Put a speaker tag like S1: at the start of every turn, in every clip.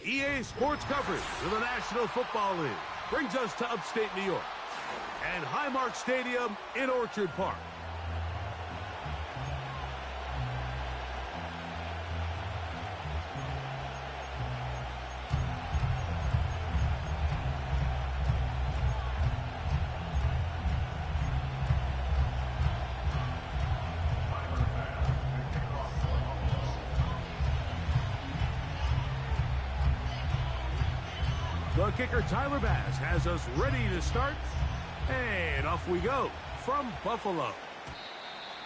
S1: EA Sports coverage of the National Football League brings us to upstate New York and Highmark Stadium in Orchard Park. The kicker, Tyler Bass, has us ready to start. And off we go from Buffalo.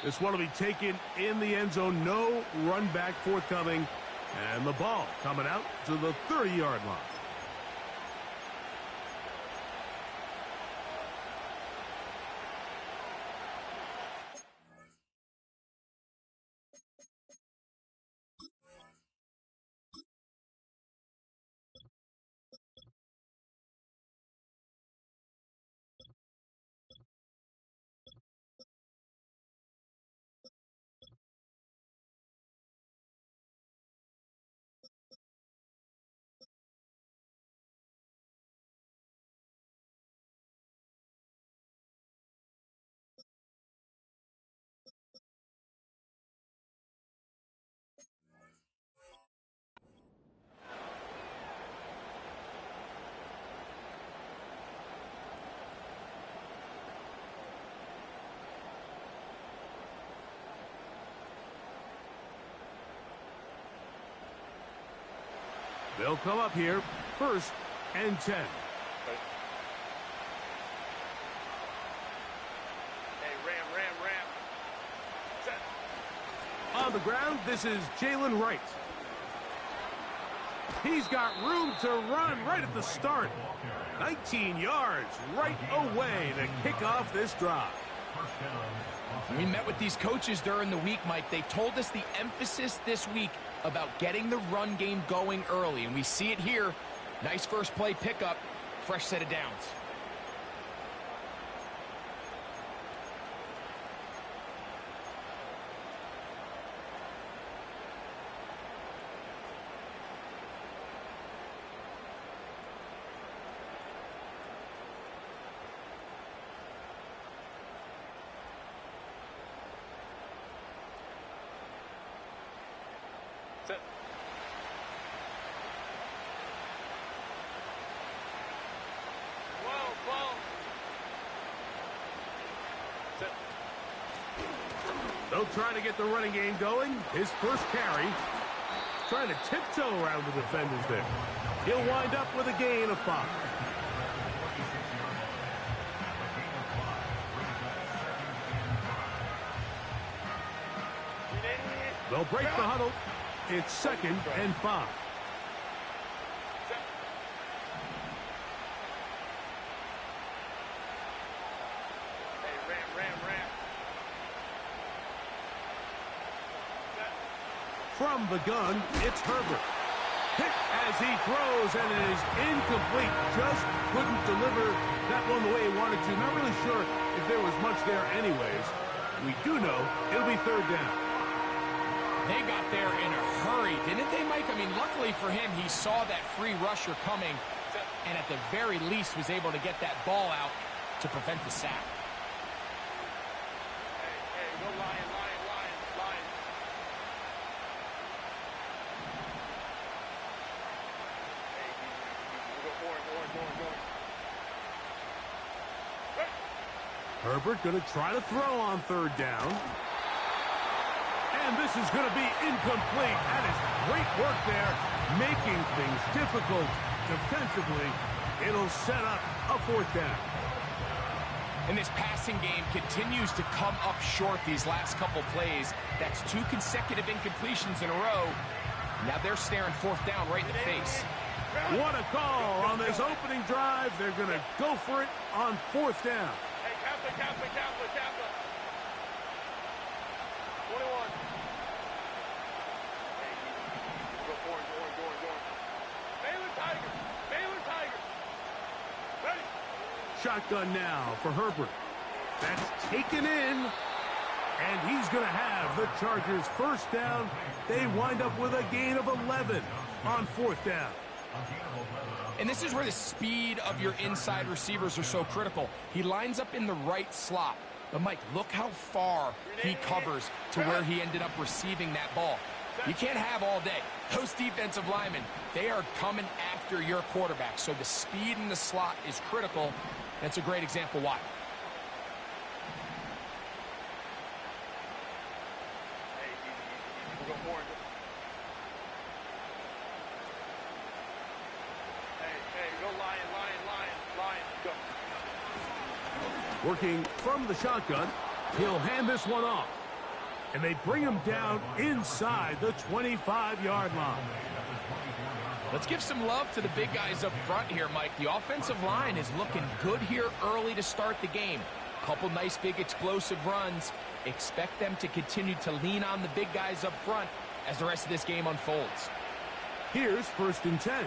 S1: This one will be taken in the end zone. No run back forthcoming. And the ball coming out to the 30-yard line. They'll come up here, 1st and 10.
S2: Hey, ram. Set.
S1: On the ground, this is Jalen Wright. He's got room to run right at the start. 19 yards right away to kick off this drive.
S3: We met with these coaches during the week, Mike. They told us the emphasis this week about getting the run game going early, and we see it here. Nice first play pickup, fresh set of downs.
S2: Set. Whoa. Set.
S1: They'll try to get the running game going. His first carry. Trying to tiptoe around the defenders there. He'll wind up with a gain of 5. They'll break the huddle. It's 2nd and 5.
S2: Hey, ram.
S1: From the gun, it's Herbert. Hit as he throws, and it is incomplete. Just couldn't deliver that one the way he wanted to. Not really sure if there was much there anyways. We do know it'll be 3rd down.
S3: They got there in a hurry, didn't they, Mike? I mean, luckily for him, he saw that free rusher coming, and at the very least was able to get that ball out to prevent the sack.
S2: Hey, go Lion. Hey, go orange.
S1: Herbert going to try to throw on 3rd down. And this is going to be incomplete. That is great work there, making things difficult defensively. It'll set up a 4th down.
S3: And this passing game continues to come up short these last couple plays. That's 2 consecutive incompletions in a row. Now they're staring 4th down right in the face.
S1: What a call on this opening drive. They're going to go for it on 4th down.
S2: Hey, Kappa. 21. Baylor Tigers. Ready.
S1: Shotgun now for Herbert. That's taken in. And he's going to have the Chargers 1st down. They wind up with a gain of 11 on 4th down.
S3: And this is where the speed of your inside receivers are so critical. He lines up in the right slot. But, Mike, look how far he covers to where he ended up receiving that ball. You can't have all day. Those defensive linemen, they are coming after your quarterback. So the speed in the slot is critical. That's a great example why.
S1: Working from the shotgun, he'll hand this one off. And they bring him down inside the 25-yard line.
S3: Let's give some love to the big guys up front here, Mike. The offensive line is looking good here early to start the game. Couple nice big explosive runs. Expect them to continue to lean on the big guys up front as the rest of this game unfolds.
S1: Here's 1st and 10.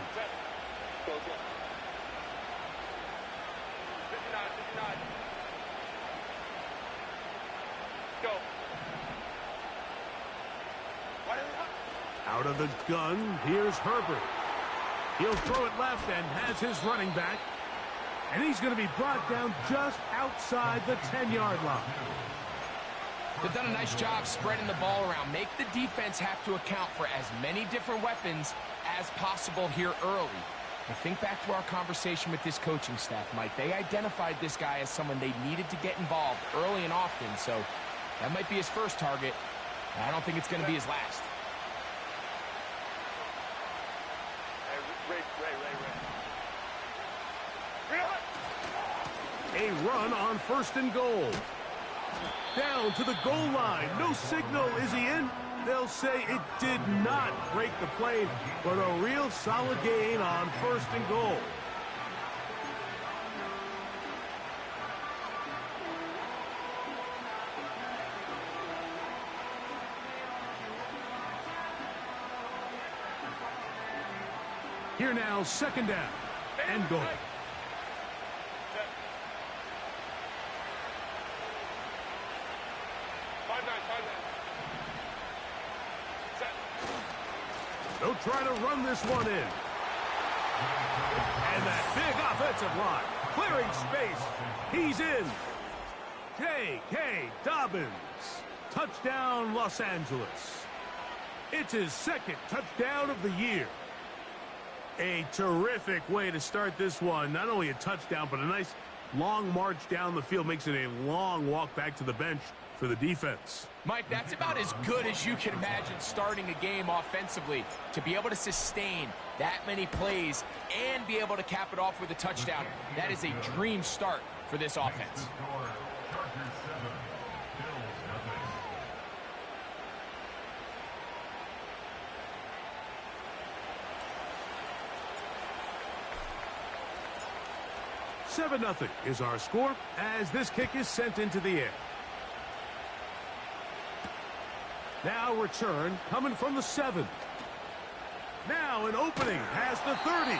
S1: Out of the gun, here's Herbert. He'll throw it left and has his running back. And he's going to be brought down just outside the 10-yard line.
S3: They've done a nice job spreading the ball around. Make the defense have to account for as many different weapons as possible here early. And think back to our conversation with this coaching staff, Mike. They identified this guy as someone they needed to get involved early and often. So that might be his first target. I don't think it's going to be his last.
S1: A run on 1st and goal. Down to the goal line. No signal. Is he in? They'll say it did not break the plane, but a real solid gain on 1st and goal. Here now, 2nd down and goal. They'll try to run this one in. And that big offensive line, clearing space. He's in. J.K. Dobbins. Touchdown, Los Angeles. It's his 2nd touchdown of the year. A terrific way to start this one. Not only a touchdown, but a nice long march down the field. Makes it a long walk back to the bench for the defense.
S3: Mike, that's about as good as you can imagine starting a game offensively. To be able to sustain that many plays and be able to cap it off with a touchdown, that is a dream start for this offense.
S1: Seven 0 is our score as this kick is sent into the air. Now return coming from the 7. Now an opening has the 30.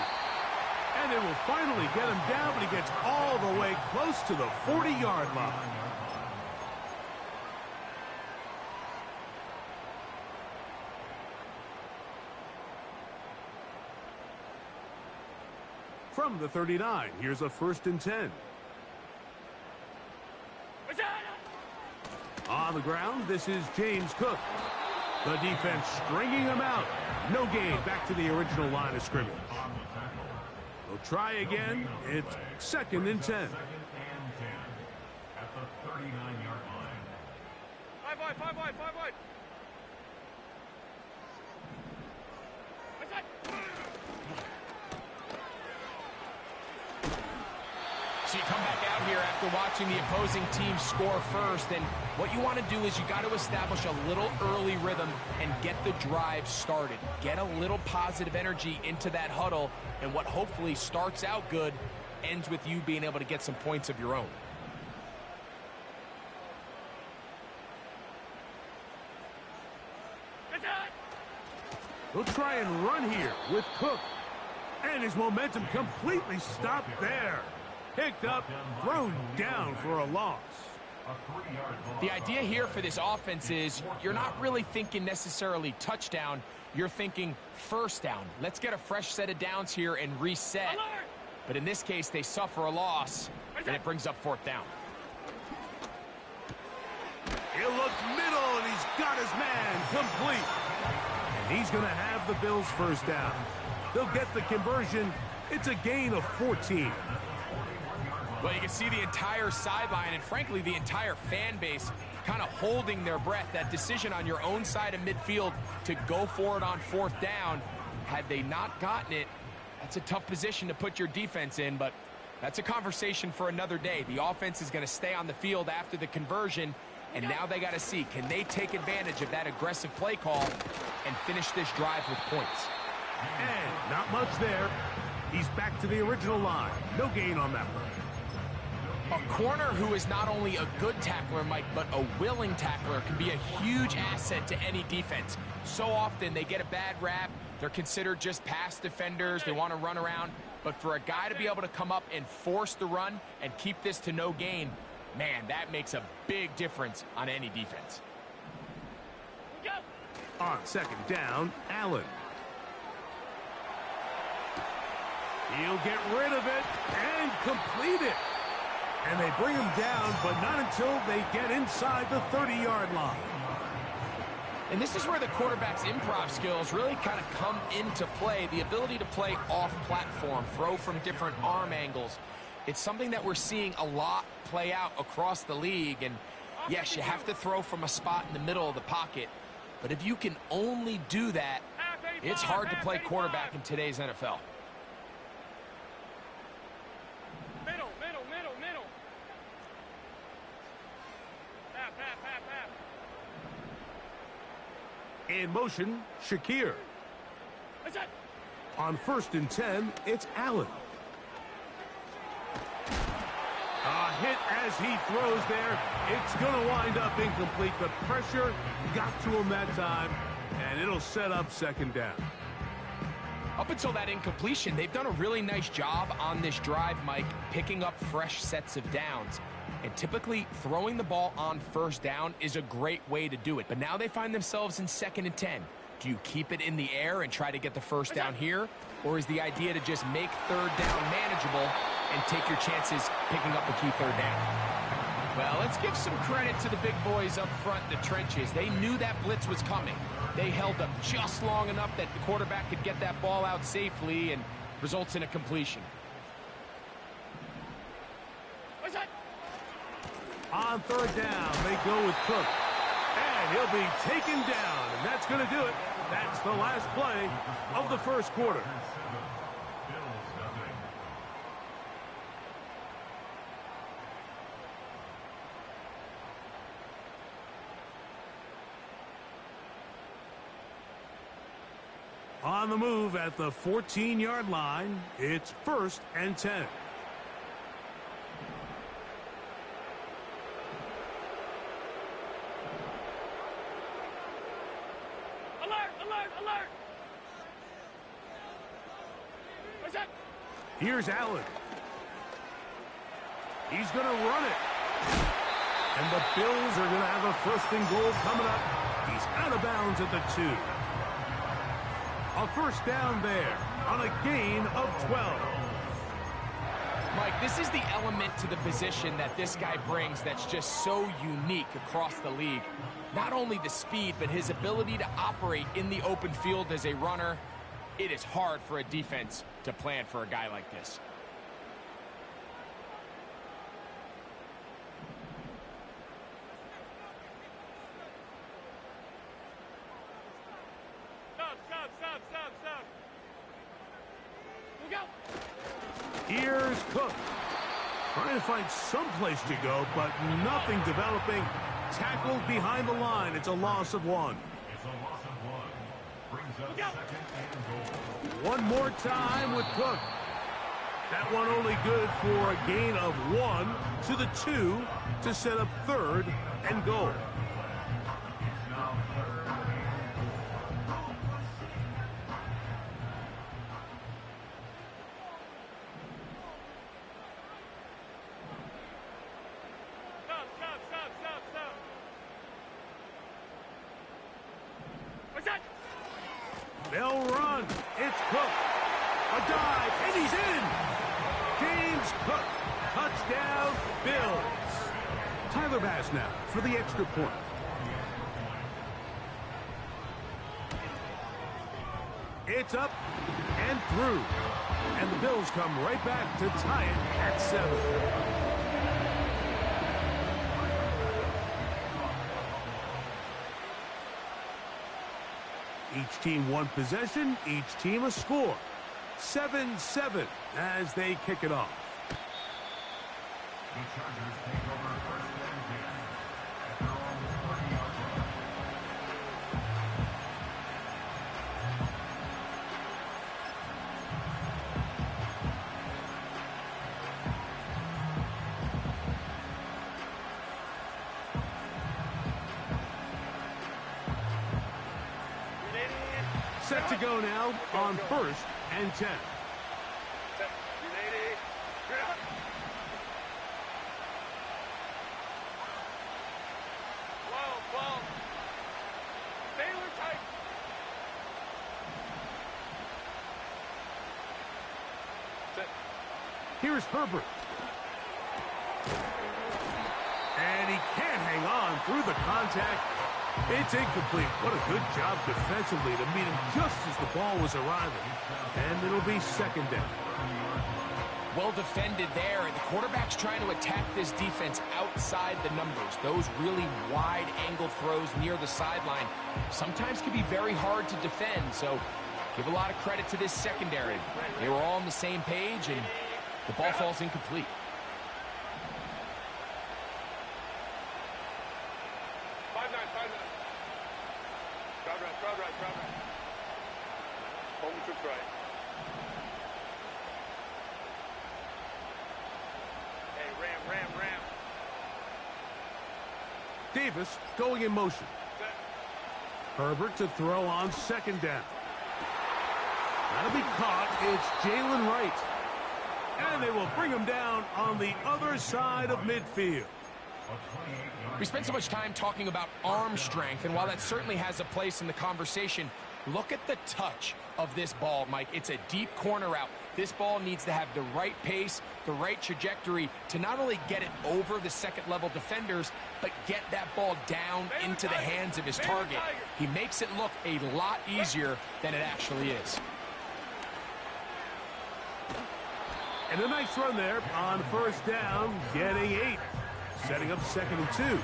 S1: And it will finally get him down, but he gets all the way close to the 40-yard line. From the 39, here's a 1st and 10. On the ground, this is James Cook. The defense stringing him out. No gain back to the original line of scrimmage. We'll try again. It's 2nd and 10.
S2: At the 39-yard line. 5 wide.
S3: So you come back out here after watching the opposing team score first, and what you want to do is you got to establish a little early rhythm and get the drive started. Get a little positive energy into that huddle, and what hopefully starts out good ends with you being able to get some points of your own.
S1: He'll try and run here with Cook. And his momentum completely stopped there. Picked up, thrown down for a loss.
S3: The idea here for this offense is you're not really thinking necessarily touchdown. You're thinking first down. Let's get a fresh set of downs here and reset. But in this case, they suffer a loss, and it brings up fourth down.
S1: He'll look middle, and he's got his man complete. And he's going to have the Bills first down. They'll get the conversion. It's a gain of 14.
S3: Well, you can see the entire sideline and, frankly, the entire fan base kind of holding their breath. That decision on your own side of midfield to go for it on fourth down, had they not gotten it, that's a tough position to put your defense in, but that's a conversation for another day. The offense is going to stay on the field after the conversion, and now they got to see, can they take advantage of that aggressive play call and finish this drive with points?
S1: And not much there. He's back to the original line. No gain on that one.
S3: A corner who is not only a good tackler, Mike, but a willing tackler can be a huge asset to any defense. So often they get a bad rap. They're considered just pass defenders. They want to run around. But for a guy to be able to come up and force the run and keep this to no gain, man, that makes a big difference on any defense.
S1: On second down, Allen. He'll get rid of it and complete it. And they bring him down, but not until they get inside the 30-yard line.
S3: And this is where the quarterback's improv skills really kind of come into play. The ability to play off-platform, throw from different arm angles. It's something that we're seeing a lot play out across the league. And yes, you have to throw from a spot in the middle of the pocket. But if you can only do that, it's hard to play quarterback in today's NFL.
S1: In motion, Shakir. On 1st and 10, it's Allen. A hit as he throws there. It's going to wind up incomplete. The pressure got to him that time, and it'll set up second down.
S3: Up until that incompletion, they've done a really nice job on this drive, Mike, picking up fresh sets of downs. And typically, throwing the ball on first down is a great way to do it. But now they find themselves in 2nd and 10. Do you keep it in the air and try to get the first down here? Or is the idea to just make third down manageable and take your chances picking up a key third down? Well, let's give some credit to the big boys up front in the trenches. They knew that blitz was coming. They held up just long enough that the quarterback could get that ball out safely and results in a completion.
S1: On 3rd down, they go with Cook. And he'll be taken down, and that's going to do it. That's the last play of the first quarter. On the move at the 14-yard line, it's 1st and 10. Here's Allen. He's going to run it. And the Bills are going to have a 1st and goal coming up. He's out of bounds at the 2. A first down there on a gain of 12.
S3: Mike, this is the element to the position that this guy brings that's just so unique across the league. Not only the speed, but his ability to operate in the open field as a runner. It is hard for a defense to plan for a guy like this.
S2: Stop. Look out.
S1: Here's Cook. Trying to find some place to go, but nothing developing. Tackled behind the line. It's a loss of 1.
S2: Look out.
S1: One more time with Cook. That one only good for a gain of 1 to the 2 to set up 3rd and goal.
S2: Stop.
S1: They'll run. It's Cook. A dive, and he's in. James Cook. Touchdown, Bills. Tyler Bass now for the extra point. It's up and through. And the Bills come right back to tie it at 7. Each team one possession, each team a score. 7-7 as they kick it off.
S4: The Chargers take over first and 10 at their own 40-yard line.
S1: Set to go now on first and 10. Here's Herbert. And he can't hang on through the contact. It's incomplete. What a good job defensively to meet him just as the ball was arriving. And it'll be second down.
S3: Well defended there. The quarterback's trying to attack this defense outside the numbers. Those really wide angle throws near the sideline sometimes can be very hard to defend. So give a lot of credit to this secondary. They were all on the same page, and the ball falls incomplete.
S1: Davis going in motion. Herbert to throw on second down. That'll be caught. It's Jalen Wright. And they will bring him down on the other side of midfield.
S3: We spent so much time talking about arm strength, and while that certainly has a place in the conversation, look at the touch of this ball, Mike. It's a deep corner route. This ball needs to have the right pace, the right trajectory to not only get it over the second-level defenders, but get that ball down into the hands of his target. He makes it look a lot easier than it actually is.
S1: And a nice run there on first down, getting 8. Setting up second and 2.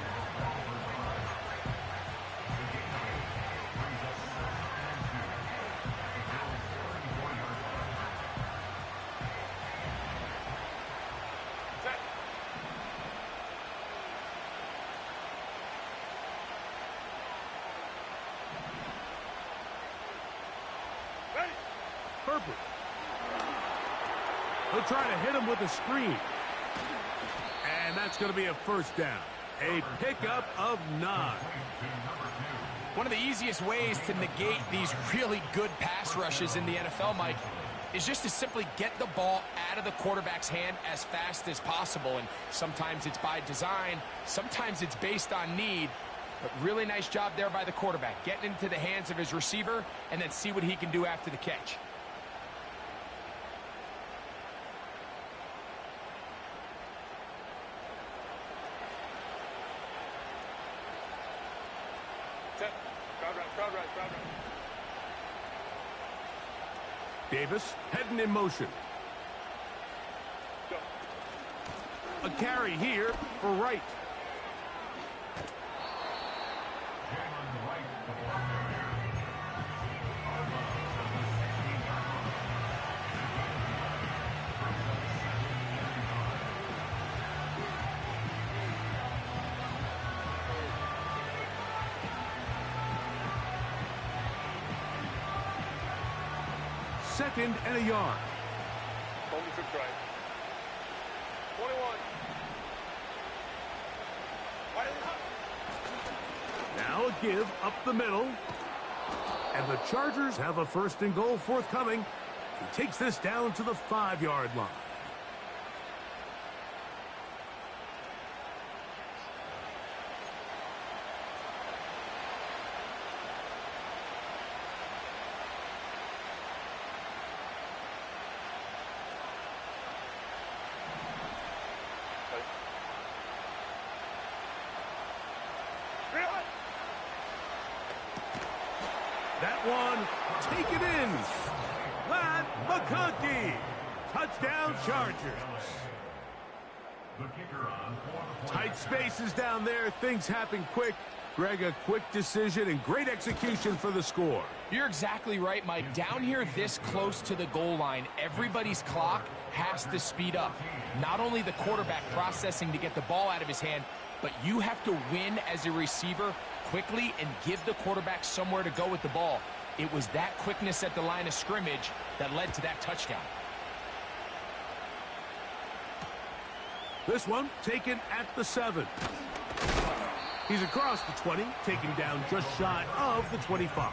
S1: Herbert. He'll try to hit him with a screen. And that's going to be a first down. A pickup of 9.
S3: One of the easiest ways to negate these really good pass rushes in the NFL, Mike, is just to simply get the ball out of the quarterback's hand as fast as possible. And sometimes it's by design, sometimes it's based on need. But really nice job there by the quarterback, getting into the hands of his receiver and then see what he can do after the catch.
S1: Davis heading in motion. A carry here for Wright. Second and a yard.
S2: Home to try. 21.
S1: Now a give up the middle. And the Chargers have a first and goal forthcoming. He takes this down to the 5-yard line. That one, take it in. Glad McConkey. Touchdown Chargers.
S4: The kicker on for the
S1: Tight spaces down there. Things happen quick. Greg, a quick decision and great execution for the score.
S3: You're exactly right, Mike. Down here this close to the goal line, everybody's clock has to speed up. Not only the quarterback processing to get the ball out of his hand, but you have to win as a receiver quickly and give the quarterback somewhere to go with the ball. It was that quickness at the line of scrimmage that led to that touchdown.
S1: This one taken at the 7. He's across the 20, taken down just shy of the 25.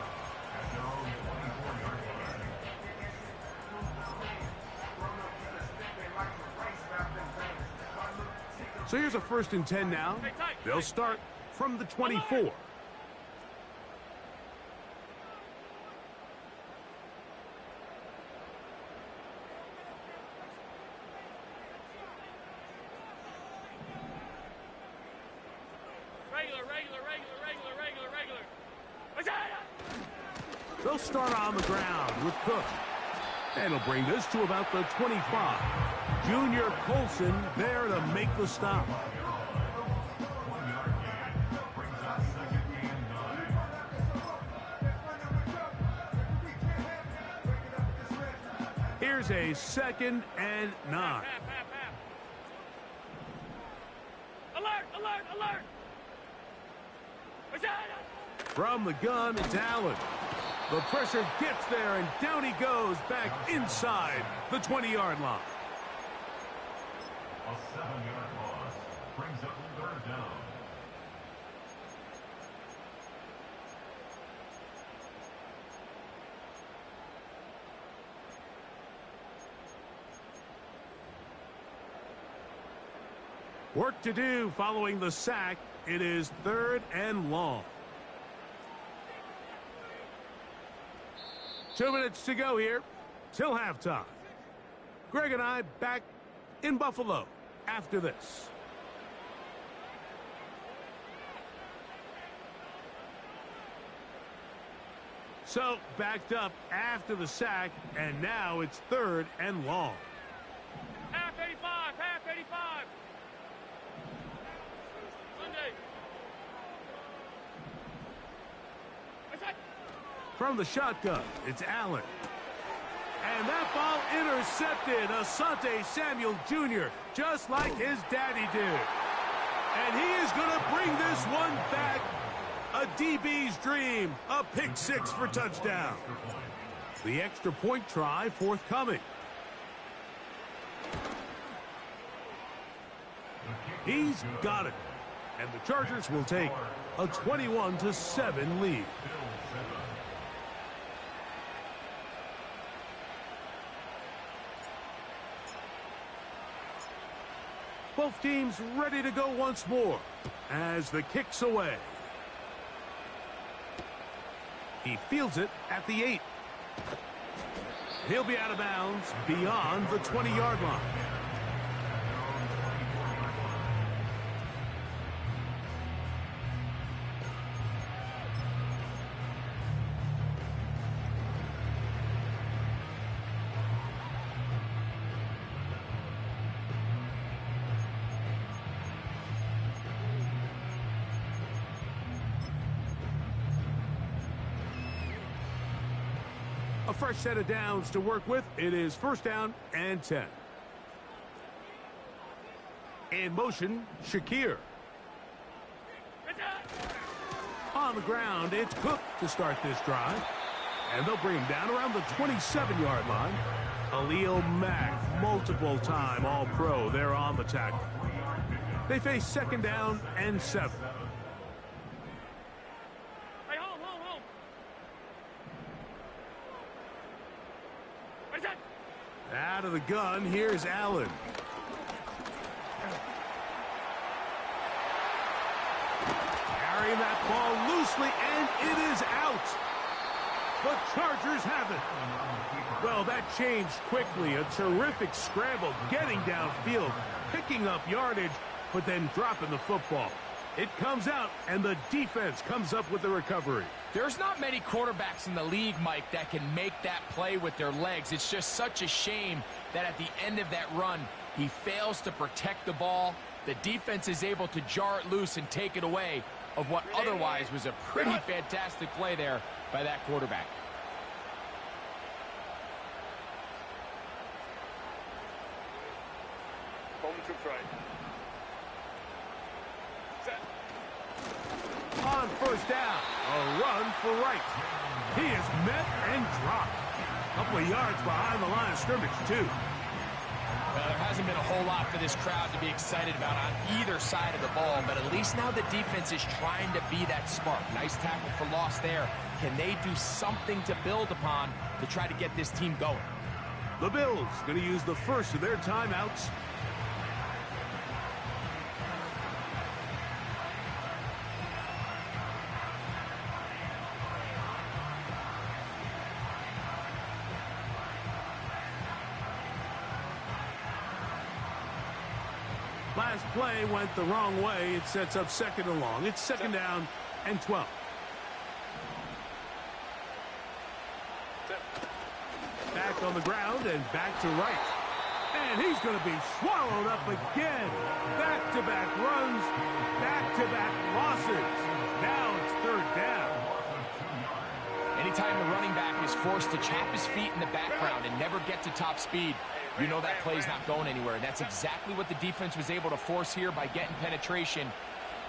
S1: So here's a 1st and 10 now. They'll start from the 24. They'll start on the ground with Cook. And he'll bring this to about the 25. Junior Colson there to make the stop. Here's a 2nd and 9.
S2: Alert, alert, alert!
S1: From the gun, it's Allen. The pressure gets there, and down he goes back inside the 20-yard line.
S4: A 7-yard loss brings up 3rd down.
S1: Work to do following the sack. It is 3rd and long. 2 minutes to go here till halftime. Greg and I back in Buffalo after this. So backed up after the sack, and now it's 3rd and long.
S2: Half 85, half 85. Sunday.
S1: From the shotgun, it's Allen. And that ball intercepted. Asante Samuel Jr., just like his daddy did. And he is going to bring this one back. A DB's dream. A pick 6 for touchdown. The extra point try forthcoming. He's got it. And the Chargers will take a 21-7 lead. Both teams ready to go once more as the kick's away. He fields it at the 8. He'll be out of bounds beyond the 20-yard line. A fresh set of downs to work with. It is 1st down and 10. In motion, Shakir. On the ground, it's Cook to start this drive. And they'll bring him down around the 27-yard line. Khalil Mack, multiple-time All-Pro there on the tackle. They face 2nd down and 7. Out of the gun, here's Allen. Carrying that ball loosely, and it is out. The Chargers have it. Well, that changed quickly. A terrific scramble, getting downfield, picking up yardage, but then dropping the football. It comes out, and the defense comes up with the recovery.
S3: There's not many quarterbacks in the league, Mike, that can make that play with their legs. It's just such a shame that at the end of that run, he fails to protect the ball. The defense is able to jar it loose and take it away of what otherwise was a pretty fantastic play there by that quarterback.
S2: Home troops right. Set.
S1: On first down, a run for right. He is met and dropped. A couple of yards behind the line of scrimmage, too.
S3: Well, there hasn't been a whole lot for this crowd to be excited about on either side of the ball, but at least now the defense is trying to be that spark. Nice tackle for loss there. Can they do something to build upon to try to get this team going?
S1: The Bills going to use the first of their timeouts. Last play went the wrong way. It sets up second and long. It's second down and 12. Back on the ground and back to right. And he's going to be swallowed up again. Back-to-back runs, back-to-back losses. Now it's third down.
S3: Anytime the running back is forced to chap his feet in the background and never get to top speed, you know that play's not going anywhere. And that's exactly what the defense was able to force here by getting penetration.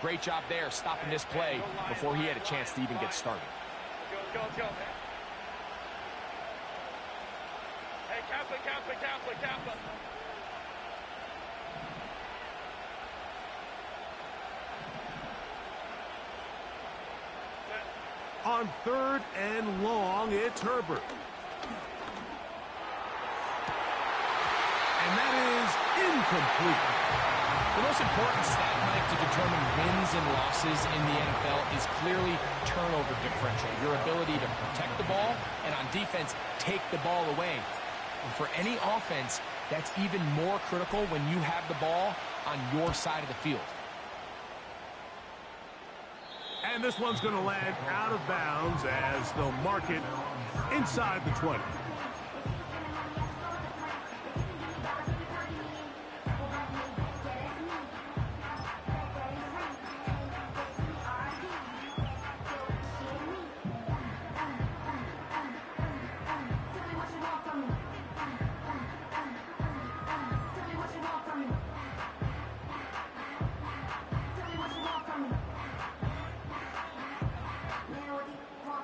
S3: Great job there, stopping this play before he had a chance to even get started.
S2: Let's go, man. Hey, Kaplan.
S1: On third and long, it's Herbert. And that is incomplete.
S3: The most important stat, Mike, to determine wins and losses in the NFL is clearly turnover differential. Your ability to protect the ball and on defense, take the ball away. And for any offense, that's even more critical when you have the ball on your side of the field.
S1: And this one's going to land out of bounds as they'll mark it inside the 20.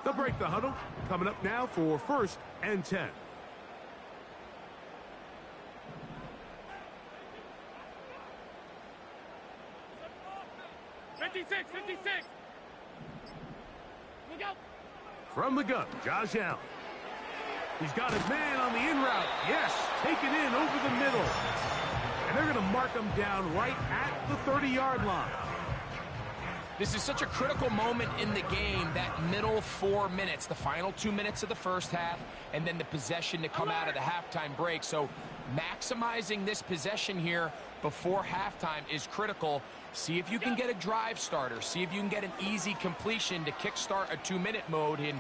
S1: They'll break the huddle. Coming up now for first and 10.
S2: Look out.
S1: From the gun, Josh Allen. He's got his man on the in route. Yes, taken in over the middle. And they're going to mark him down right at the 30-yard line.
S3: This is such a critical moment in the game, that middle 4 minutes, the final 2 minutes of the first half, and then the possession to come out of the halftime break. So maximizing this possession here before halftime is critical. See if you can get a drive starter. See if you can get an easy completion to kickstart a 2-minute mode. And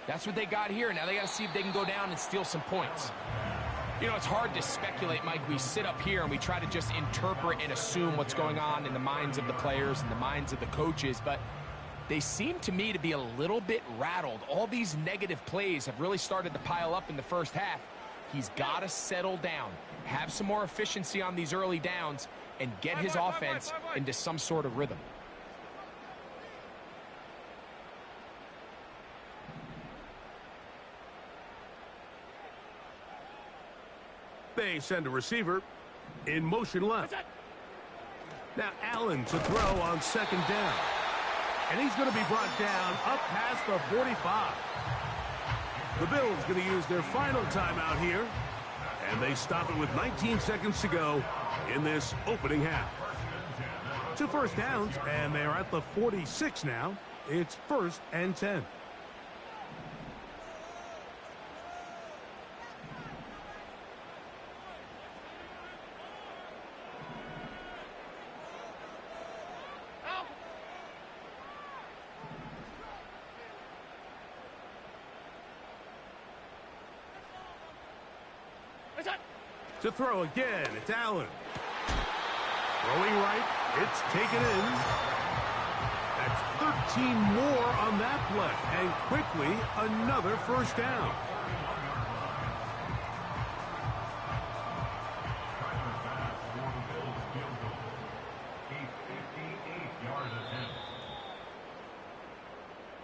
S3: that's what they got here. Now they got to see if they can go down and steal some points. You know, it's hard to speculate, Mike. We sit up here and we try to just interpret and assume what's going on in the minds of the players and the minds of the coaches, but they seem to me to be a little bit rattled. All these negative plays have really started to pile up in the first half. He's got to settle down, have some more efficiency on these early downs, and get his offense into some sort of rhythm.
S1: They send a receiver in motion left. Now Allen to throw on second down. And he's going to be brought down up past the 45. The Bills going to use their final timeout here. And they stop it with 19 seconds to go in this opening half. 2 first downs, and they're at the 46 now. It's first and 10.
S2: What's that?
S1: To throw again, it's Allen. Throwing right, it's taken in. That's 13 more on that play, and quickly another first down.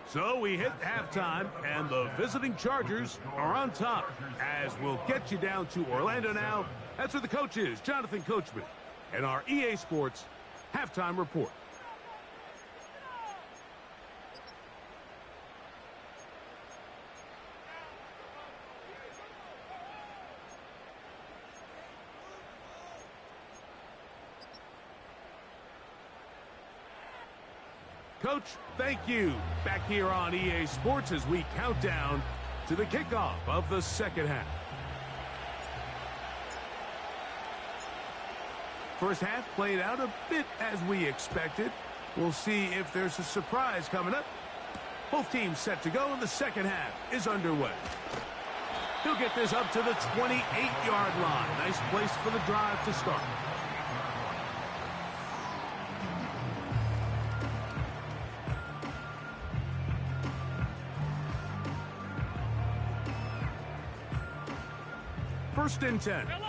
S1: So we hit halftime, and the visiting Chargers are on top. As we'll get you down to Orlando now. That's where the coach is, Jonathan Coachman, and our EA Sports halftime report. Coach, thank you. Back here on EA Sports as we count down to the kickoff of the second half. First half played out a bit as we expected. We'll see if there's a surprise coming up. Both teams set to go, and the second half is underway. He'll get this up to the 28-yard line. Nice place for the drive to start. First and 10.
S2: Alert!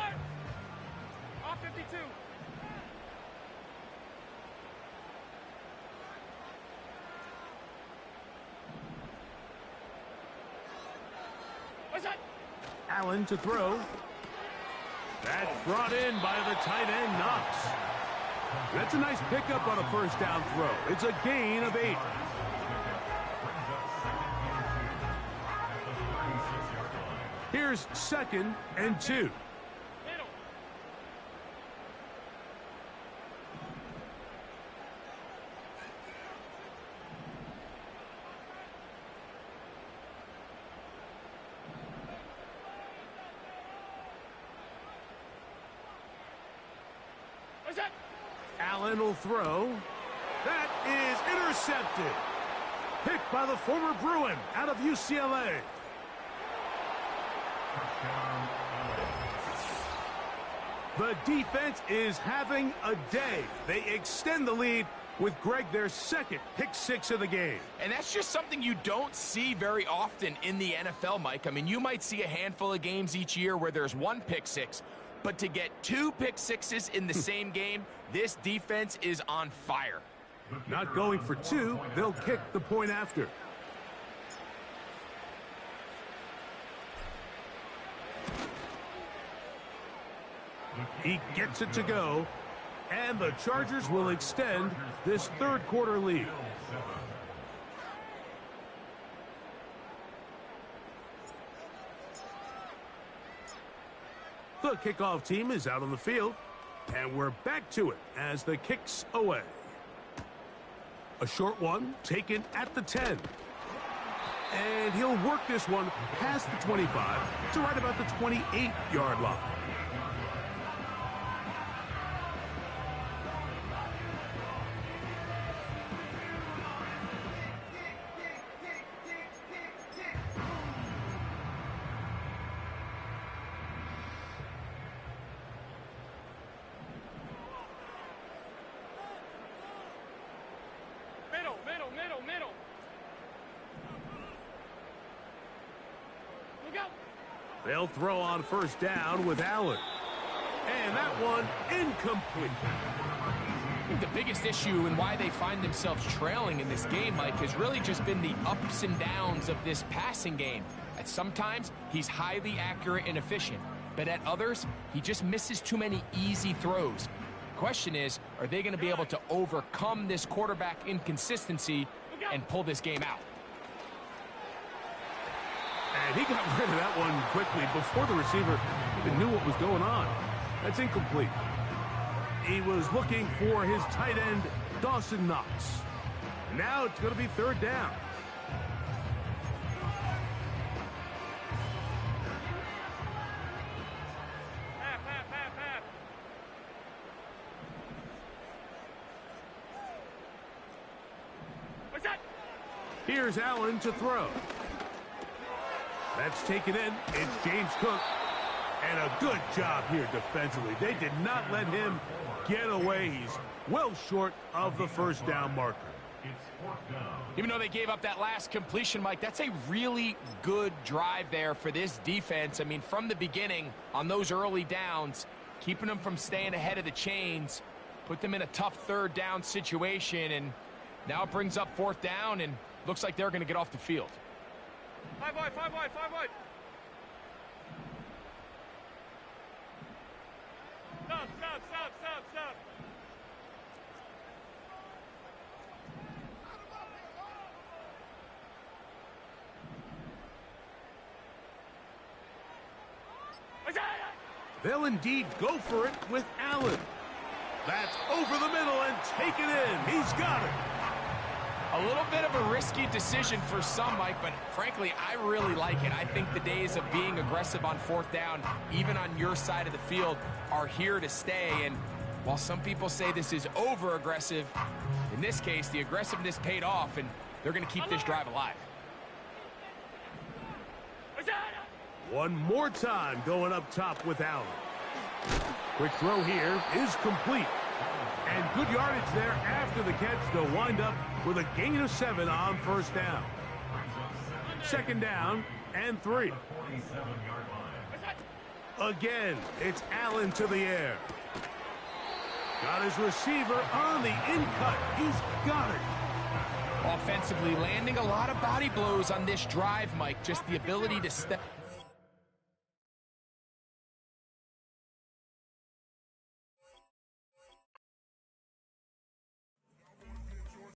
S2: Off 52. What's that?
S1: Allen to throw. That's brought in by the tight end, Knox. That's a nice pickup on a first down throw. It's a gain of 8. Here's second and 2.
S2: Middle. What's that?
S1: Allen will throw. That is intercepted. Picked by the former Bruin out of UCLA. The defense is having a day. They extend the lead with Greg their second pick six of the game.
S3: And that's just something you don't see very often in the NFL, Mike. I mean, you might see a handful of games each year where there's one pick six, but to get 2 pick sixes in the same game, this defense is on fire.
S1: Not going for 2, they'll kick the point after. He gets it to go, and the Chargers will extend this third quarter lead. The kickoff team is out on the field, and we're back to it as the kick's away. A short one taken at the 10. And he'll work this one past the 25 to right about the 28-yard line.
S2: Middle. Look out.
S1: They'll throw on first down with Allen. And that one incomplete.
S3: I think the biggest issue and why they find themselves trailing in this game, Mike, has really just been the ups and downs of this passing game. At sometimes, he's highly accurate and efficient, but at others, he just misses too many easy throws. The question is, are they going to be able to overcome this quarterback inconsistency and pull this game out?
S1: And he got rid of that one quickly before the receiver even knew what was going on. That's incomplete. He was looking for his tight end, Dawson Knox. And now it's going to be third down.
S2: Half. What's that?
S1: Here's Allen to throw. That's taken in. It's James Cook. And a good job here defensively. They did not let him get away. He's well short of the first down marker.
S3: Even though they gave up that last completion, Mike, that's a really good drive there for this defense. I mean, from the beginning, on those early downs, keeping them from staying ahead of the chains, put them in a tough third down situation, and now it brings up fourth down, and looks like they're going to get off the field.
S2: 5 wide, 5 wide, 5 wide. Stop, stop, stop, stop, stop.
S1: They'll indeed go for it with Allen. That's over the middle and take it in. He's got it.
S3: A little bit of a risky decision for some, Mike, but frankly, I really like it. I think the days of being aggressive on fourth down, even on your side of the field, are here to stay. And while some people say this is over-aggressive, in this case, the aggressiveness paid off, and they're going to keep this drive alive.
S1: One more time going up top with Allen. Quick throw here is complete. And good yardage there after the catch to wind up with a gain of 7 on first down. Second down and 3. Again, it's Allen to the air. Got his receiver on the in-cut. He's got it.
S3: Offensively, landing a lot of body blows on this drive, Mike. Just the ability to step